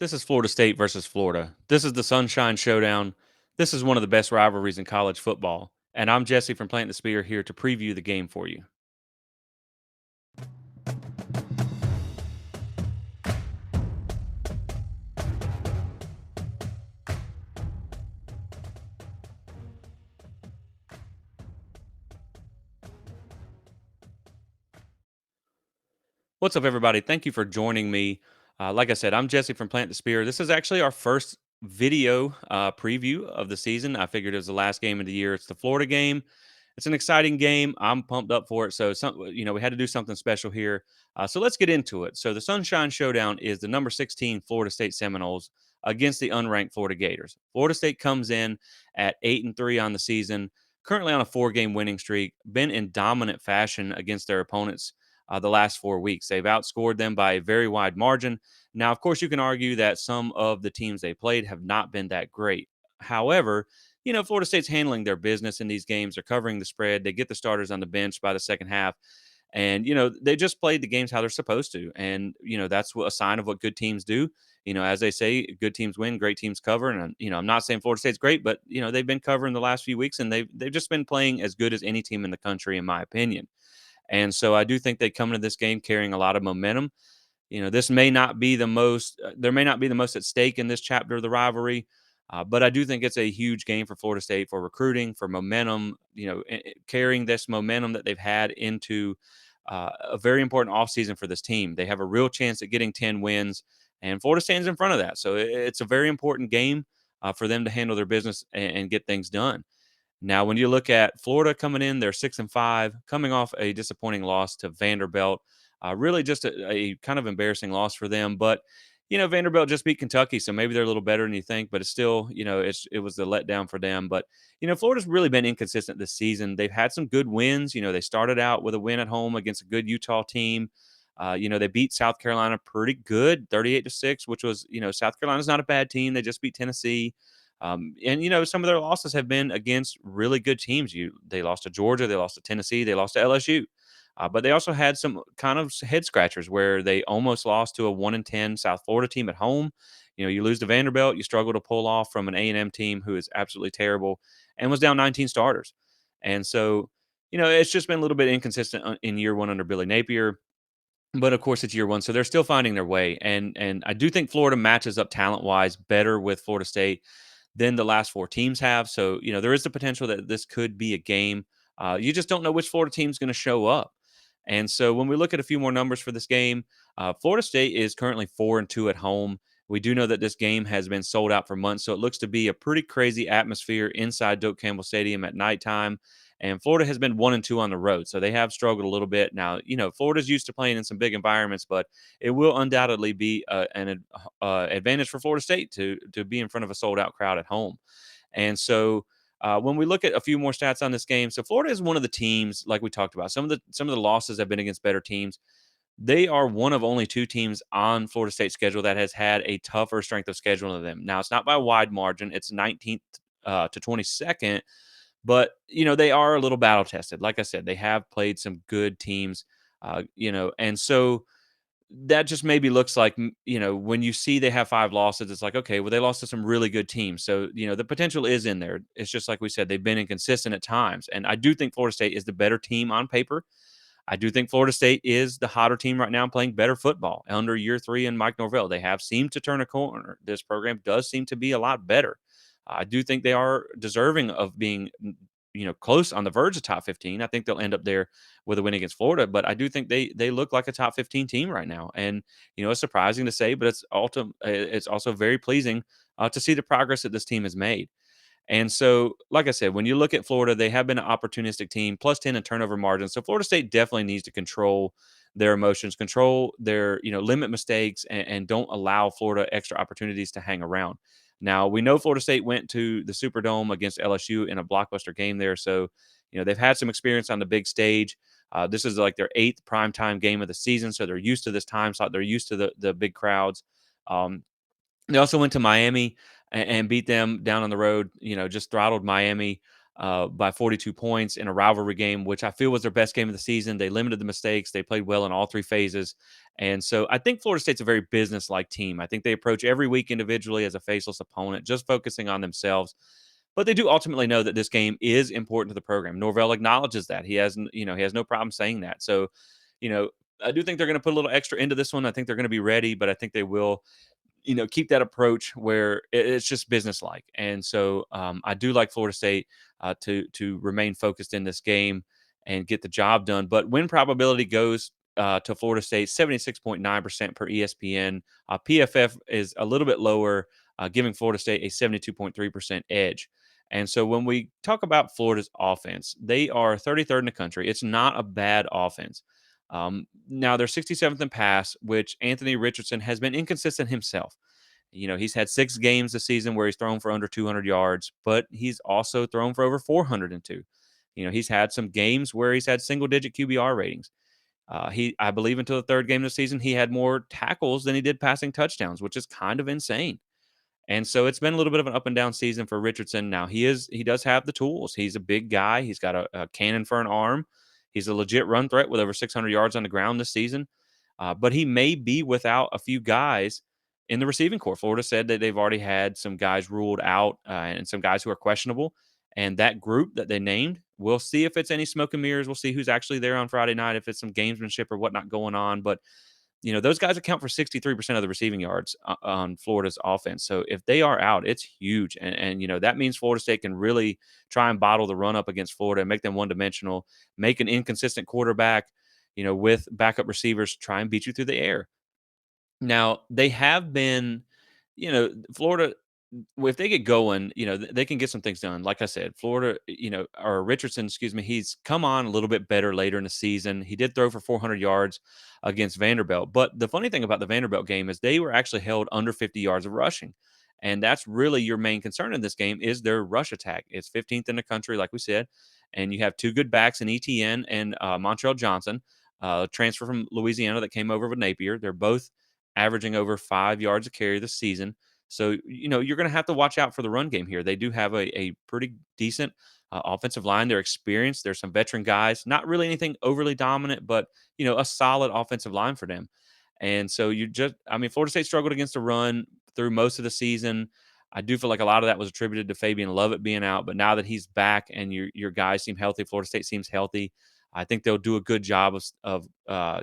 This is Florida State versus Florida. This is the Sunshine Showdown. This is one of the best rivalries in college football. And I'm Jesse from Plant the Spear here to preview the game for you. What's up, everybody? Thank you for joining me. Like I said, I'm Jesse from Plant the Spear. This is actually our first video preview of the season. I figured it was the last game of the year. It's the Florida game. It's an exciting game. I'm pumped up for it. So, we had to do something special here. So let's get into it. So the Sunshine Showdown is the number 16 Florida State Seminoles against the unranked Florida Gators. Florida State comes in at 8-3 on the season, currently on a 4-game winning streak, been in dominant fashion against their opponents the last 4 weeks. They've outscored them by a very wide margin. Now, of course, you can argue that some of the teams they played have not been that great. However, Florida State's handling their business in these games. They're covering the spread. They get the starters on the bench by the second half. And, they just played the games how they're supposed to. And, that's a sign of what good teams do. As they say, good teams win, great teams cover. And, I'm not saying Florida State's great, but, they've been covering the last few weeks and they've just been playing as good as any team in the country, in my opinion. And so I do think they come into this game carrying a lot of momentum. This may not be the most, there may not be the most at stake in this chapter of the rivalry, but I do think it's a huge game for Florida State for recruiting, for momentum, carrying this momentum that they've had into a very important offseason for this team. They have a real chance at getting 10 wins, and Florida stands in front of that. So it's a very important game for them to handle their business and get things done. Now, when you look at Florida coming in, they're 6-5, coming off a disappointing loss to Vanderbilt. Really, just a kind of embarrassing loss for them. But Vanderbilt just beat Kentucky, so maybe they're a little better than you think. But it's still, it was the letdown for them. But Florida's really been inconsistent this season. They've had some good wins. They started out with a win at home against a good Utah team. They beat South Carolina pretty good, 38-6, which was, South Carolina's not a bad team. They just beat Tennessee. And some of their losses have been against really good teams. They lost to Georgia, they lost to Tennessee, they lost to LSU. But they also had some kind of head scratchers where they almost lost to a 1-10 South Florida team at home. You lose to Vanderbilt, you struggle to pull off from an A&M team who is absolutely terrible and was down 19 starters. And so, it's just been a little bit inconsistent in year one under Billy Napier. But of course, it's year one, so they're still finding their way. And I do think Florida matches up talent wise better with Florida State than the last four teams have. So, there is the potential that this could be a game. You just don't know which Florida team's going to show up. And so, when we look at a few more numbers for this game, Florida State is currently 4-2 at home. We do know that this game has been sold out for months. So, it looks to be a pretty crazy atmosphere inside Doak Campbell Stadium at nighttime. And Florida has been 1-2 on the road. So, they have struggled a little bit. Now, Florida's used to playing in some big environments, but it will undoubtedly be an advantage for Florida State to be in front of a sold out crowd at home. And so when we look at a few more stats on this game, so Florida is one of the teams, like we talked about. Some of the losses have been against better teams. They are one of only two teams on Florida State's schedule that has had a tougher strength of schedule than them. Now it's not by a wide margin; it's 19th to 22nd, but they are a little battle tested. Like I said, they have played some good teams, and so that just maybe looks like, when you see they have 5 losses, it's like, okay, well, they lost to some really good teams. So, the potential is in there. It's just like we said, they've been inconsistent at times. And I do think Florida State is the better team on paper. I do think Florida State is the hotter team right now playing better football under year 3 and Mike Norvell. They have seemed to turn a corner. This program does seem to be a lot better. I do think they are deserving of being, close on the verge of top 15. I think they'll end up there with a win against Florida, but I do think they look like a top 15 team right now. And it's surprising to say, but it's also very pleasing to see the progress that this team has made. And so, like I said, when you look at Florida, they have been an opportunistic team, plus 10 in turnover margin. So Florida State definitely needs to control their emotions, control their, limit mistakes, and don't allow Florida extra opportunities to hang around. Now, we know Florida State went to the Superdome against LSU in a blockbuster game there. So, they've had some experience on the big stage. This is like their 8th primetime game of the season. So they're used to this time slot. They're used to the big crowds. Um, they also went to Miami and beat them down on the road, just throttled Miami. by 42 points in a rivalry game, which I feel was their best game of the season. They limited the mistakes. They played well in all three phases. And so I think Florida State's a very business-like team. I think they approach every week individually as a faceless opponent, just focusing on themselves. But they do ultimately know that this game is important to the program. Norvell acknowledges that. He has no problem saying that. So, you know, I do think they're going to put a little extra into this one. I think they're going to be ready, but I think they will keep that approach where it's just business-like. And so I do like Florida State to remain focused in this game and get the job done. But win probability goes to Florida State 76.9% per ESPN. PFF is a little bit lower, giving Florida State a 72.3% edge. And so when we talk about Florida's offense, they are 33rd in the country. It's not a bad offense. Now they're 67th in pass, which Anthony Richardson has been inconsistent himself. He's had 6 games this season where he's thrown for under 200 yards, but he's also thrown for over 402. He's had some games where he's had single digit QBR ratings. I believe until the third game of the season, he had more tackles than he did passing touchdowns, which is kind of insane. And so it's been a little bit of an up and down season for Richardson. Now he does have the tools. He's a big guy. He's got a cannon for an arm. He's a legit run threat with over 600 yards on the ground this season. But he may be without a few guys in the receiving corps. Florida said that they've already had some guys ruled out and some guys who are questionable. And that group that they named, we'll see if it's any smoke and mirrors. We'll see who's actually there on Friday night, if it's some gamesmanship or whatnot going on. But those guys account for 63% of the receiving yards on Florida's offense. So if they are out, it's huge. And that means Florida State can really try and bottle the run up against Florida and make them one dimensional, make an inconsistent quarterback, with backup receivers, try and beat you through the air. Now, they have been, Florida, if they get going, they can get some things done. Like I said, Florida, or Richardson, excuse me, he's come on a little bit better later in the season. He did throw for 400 yards against Vanderbilt. But the funny thing about the Vanderbilt game is they were actually held under 50 yards of rushing. And that's really your main concern in this game is their rush attack. It's 15th in the country, like we said. And you have two good backs in ETN and Montrell Johnson, transfer from Louisiana that came over with Napier. They're both averaging over 5 yards a carry this season. So, you're going to have to watch out for the run game here. They do have a pretty decent offensive line. They're experienced. There's some veteran guys, not really anything overly dominant, but, a solid offensive line for them. And so Florida State struggled against the run through most of the season. I do feel like a lot of that was attributed to Fabian Lovett being out, but now that he's back and your guys seem healthy, Florida State seems healthy. I think they'll do a good job of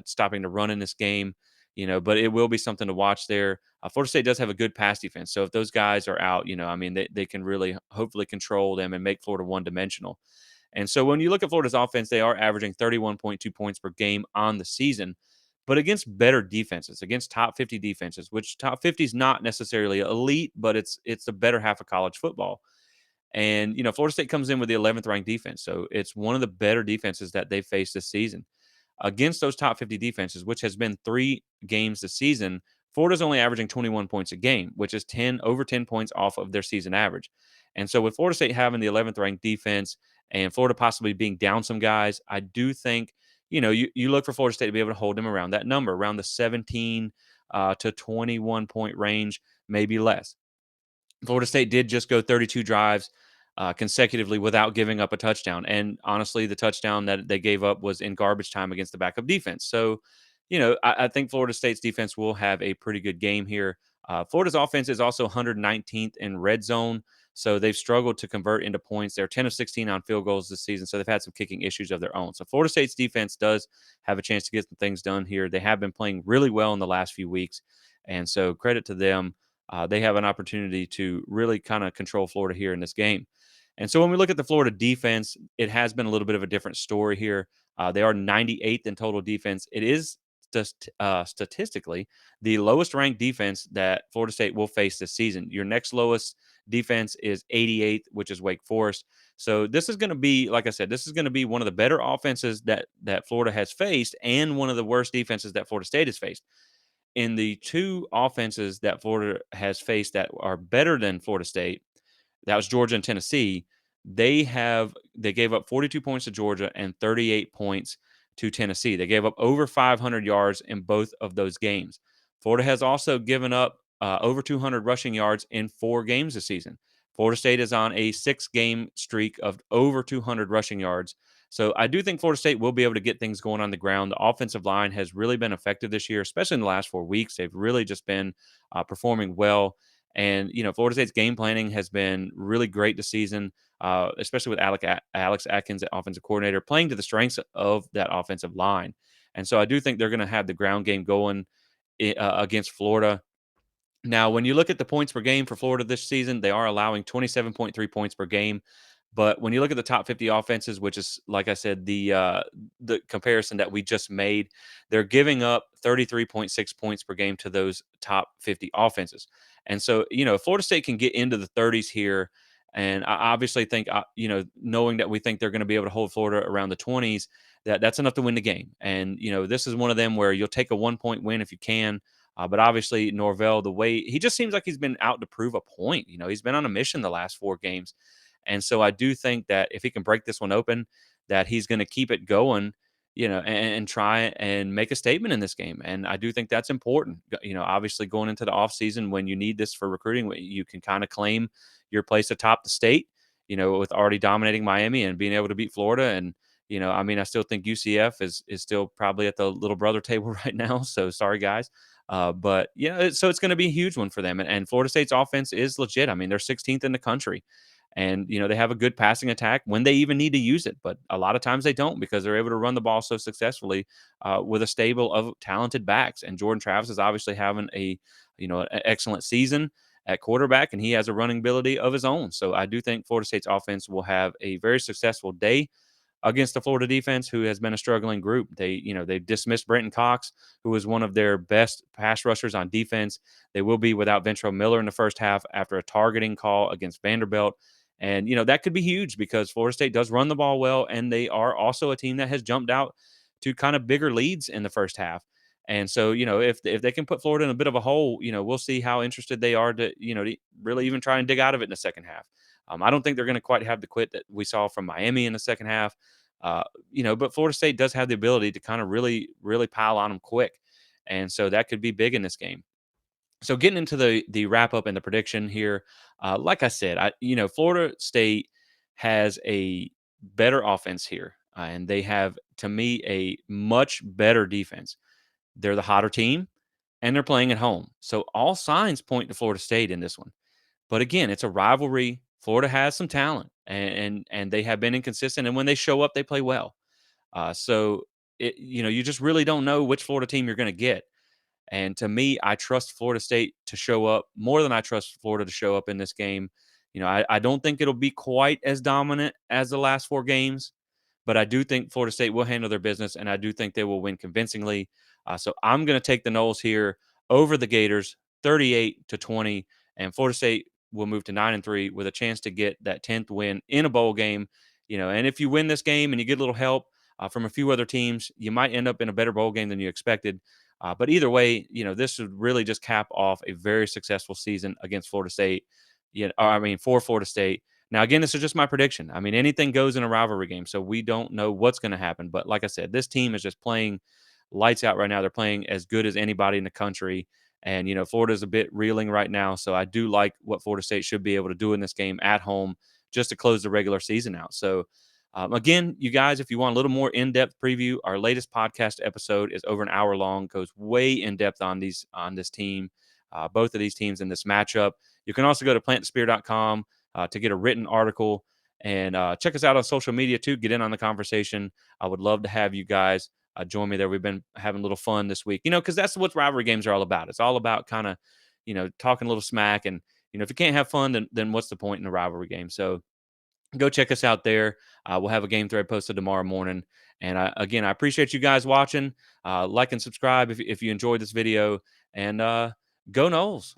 stopping the run in this game. But it will be something to watch there. Florida State does have a good pass defense, so if those guys are out, they can really hopefully control them and make Florida one dimensional. And so when you look at Florida's offense, they are averaging 31.2 points per game on the season, but against better defenses, against top 50 defenses, which top 50 is not necessarily elite, but it's the better half of college football. And Florida State comes in with the 11th ranked defense, so it's one of the better defenses that they've faced this season. Against those top 50 defenses, which has been 3 games this season, Florida's only averaging 21 points a game, which is over 10 points off of their season average. And so with Florida State having the 11th ranked defense and Florida possibly being down some guys, I do think, you look for Florida State to be able to hold them around that number, around the 17 to 21 point range, maybe less. Florida State did just go 32 drives consecutively without giving up a touchdown. And honestly, the touchdown that they gave up was in garbage time against the backup defense. So, I think Florida State's defense will have a pretty good game here. Florida's offense is also 119th in red zone. So they've struggled to convert into points. They're 10 of 16 on field goals this season. So they've had some kicking issues of their own. So Florida State's defense does have a chance to get some things done here. They have been playing really well in the last few weeks. And so credit to them. They have an opportunity to really kind of control Florida here in this game. And so when we look at the Florida defense, it has been a little bit of a different story here. They are 98th in total defense. It is just statistically the lowest ranked defense that Florida State will face this season. Your next lowest defense is 88th, which is Wake Forest. So this is going to be, like I said, this is going to be one of the better offenses that Florida has faced and one of the worst defenses that Florida State has faced. In the two offenses that Florida has faced that are better than Florida State, that was Georgia and Tennessee. They gave up 42 points to Georgia and 38 points to Tennessee. They gave up over 500 yards in both of those games. Florida has also given up over 200 rushing yards in 4 games this season. Florida State is on a 6-game streak of over 200 rushing yards. So I do think Florida State will be able to get things going on the ground. The offensive line has really been effective this year, especially in the last 4 weeks. They've really just been performing well. And, Florida State's game planning has been really great this season, especially with Alex Atkins, the offensive coordinator, playing to the strengths of that offensive line. And so I do think they're going to have the ground game going against Florida. Now, when you look at the points per game for Florida this season, they are allowing 27.3 points per game. But when you look at the top 50 offenses, which is, like I said, the comparison that we just made, they're giving up 33.6 points per game to those top 50 offenses. And so, if Florida State can get into the 30s here, and I obviously think, knowing that we think they're going to be able to hold Florida around the 20s, that's enough to win the game. And, this is one of them where you'll take a 1 point win if you can. But obviously, Norvell, the way he just seems like he's been out to prove a point. He's been on a mission the last 4 games. And so I do think that if he can break this one open, that he's going to keep it going, and try and make a statement in this game. And I do think that's important. Obviously going into the offseason when you need this for recruiting, you can kind of claim your place atop the state, with already dominating Miami and being able to beat Florida. And, I still think UCF is still probably at the little brother table right now. So sorry, guys. But so it's going to be a huge one for them. And Florida State's offense is legit. They're 16th in the country. And, they have a good passing attack when they even need to use it. But a lot of times they don't because they're able to run the ball so successfully with a stable of talented backs. And Jordan Travis is obviously having an excellent season at quarterback, and he has a running ability of his own. So I do think Florida State's offense will have a very successful day against the Florida defense, who has been a struggling group. They dismissed Brenton Cox, who was one of their best pass rushers on defense. They will be without Ventrell Miller in the first half after a targeting call against Vanderbilt. And, that could be huge because Florida State does run the ball well, and they are also a team that has jumped out to kind of bigger leads in the first half. And so, if they can put Florida in a bit of a hole, we'll see how interested they are to really even try and dig out of it in the second half. I don't think they're going to quite have the quit that we saw from Miami in the second half. But Florida State does have the ability to kind of really, really pile on them quick. And so that could be big in this game. So getting into the wrap up and the prediction here, like I said, Florida State has a better offense here, and they have, to me, a much better defense. They're the hotter team, and they're playing at home. So all signs point to Florida State in this one. But again, it's a rivalry. Florida has some talent, and they have been inconsistent. And when they show up, they play well. So you just really don't know which Florida team you're going to get. And to me, I trust Florida State to show up more than I trust Florida to show up in this game. I don't think it'll be quite as dominant as the last 4 games, but I do think Florida State will handle their business, and I do think they will win convincingly. So I'm going to take the Noles here over the Gators, 38-20, and Florida State will move to 9-3 with a chance to get that 10th win in a bowl game. And if you win this game and you get a little help from a few other teams, you might end up in a better bowl game than you expected. But either way, this would really just cap off a very successful season against Florida State. For Florida State. Now, again, this is just my prediction. Anything goes in a rivalry game, so we don't know what's going to happen. But like I said, this team is just playing lights out right now. They're playing as good as anybody in the country. And, Florida's a bit reeling right now. So I do like what Florida State should be able to do in this game at home just to close the regular season out. So, again, you guys, if you want a little more in-depth preview, our latest podcast episode is over an hour long, goes way in depth on this team, both of these teams in this matchup. You can also go to plantthespear.com to get a written article and check us out on social media too. Get in on the conversation. I would love to have you guys join me there. We've been having a little fun this week, because that's what rivalry games are all about. It's all about kind of, talking a little smack. And, if you can't have fun, then what's the point in a rivalry game? So, go check us out there. We'll have a game thread posted tomorrow morning. And again, I appreciate you guys watching. Like and subscribe if you enjoyed this video. And go Noles.